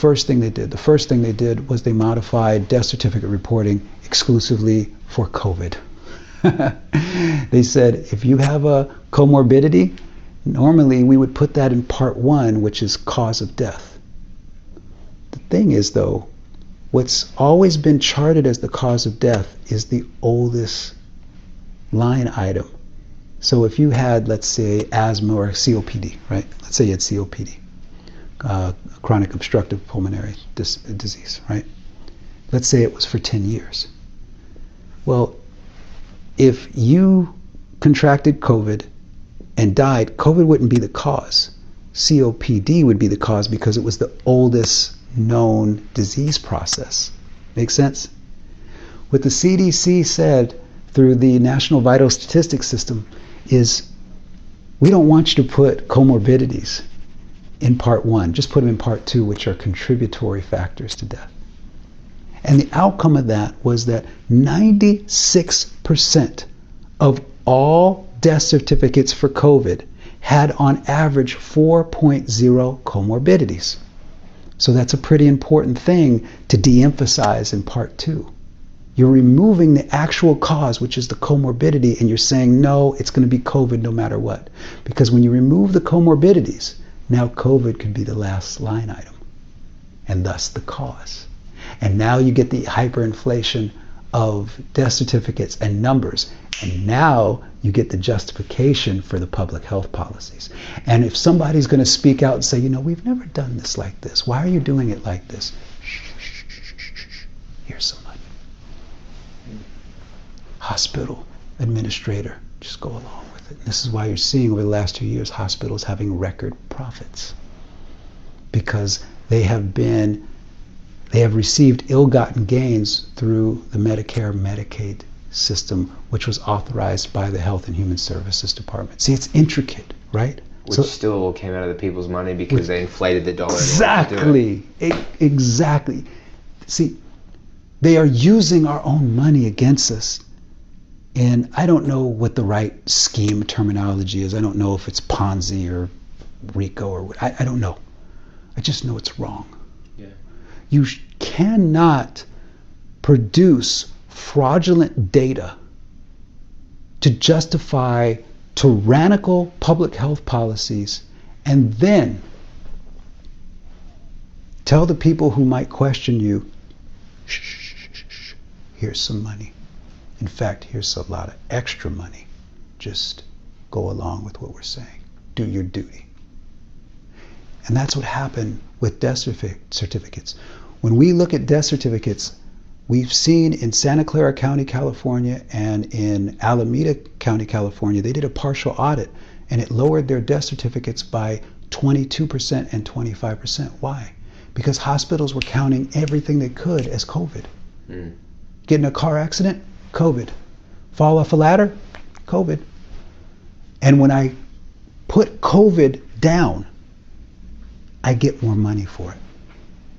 First thing they did, the first thing they did was they modified death certificate reporting exclusively for COVID. They said, if you have a comorbidity, normally we would put that in part 1, which is cause of death. The thing is, though, what's always been charted as the cause of death is the oldest line item. So if you had, let's say, asthma or COPD, right? Let's say you had COPD, chronic obstructive pulmonary disease, right? Let's say it was for 10 years. Well, if you contracted COVID and died, COVID wouldn't be the cause. COPD would be the cause because it was the oldest known disease process. Make sense? What the CDC said through the National Vital Statistics System is, we don't want you to put comorbidities in part 1, just put them in part 2, which are contributory factors to death. And the outcome of that was that 96% of all death certificates for COVID had on average 4.0 comorbidities. So that's a pretty important thing to de-emphasize in part 2. You're removing the actual cause, which is the comorbidity, and you're saying, no, it's going to be COVID no matter what. Because when you remove the comorbidities, now COVID could be the last line item, and thus the cause. And now you get the hyperinflation of death certificates and numbers. And now you get the justification for the public health policies. And if somebody's going to speak out and say, we've never done this like this. Why are you doing it like this? Shh, shh, shh, shh, shh. Here's some money. Hospital administrator, just go along with it. And this is why you're seeing over the last 2 years hospitals having record profits. Because they have received ill-gotten gains through the Medicare, Medicaid system, which was authorized by the Health and Human Services Department. See, it's intricate, right? Which still came out of the people's money because they inflated the dollar. Exactly. Exactly. See, they are using our own money against us. And I don't know what the right scheme terminology is. I don't know if it's Ponzi or RICO or what. I don't know. I just know it's wrong. Yeah. You cannot produce fraudulent data to justify tyrannical public health policies and then tell the people who might question you, shh, shh, shh, shh, here's some money. In fact, here's a lot of extra money. Just go along with what we're saying. Do your duty. And that's what happened with death certificates. When we look at death certificates, we've seen in Santa Clara County, California, and in Alameda County, California, they did a partial audit, and it lowered their death certificates by 22% and 25%. Why? Because hospitals were counting everything they could as COVID. Get in a car accident? COVID. Fall off a ladder? COVID. And when I put COVID down, I get more money for it.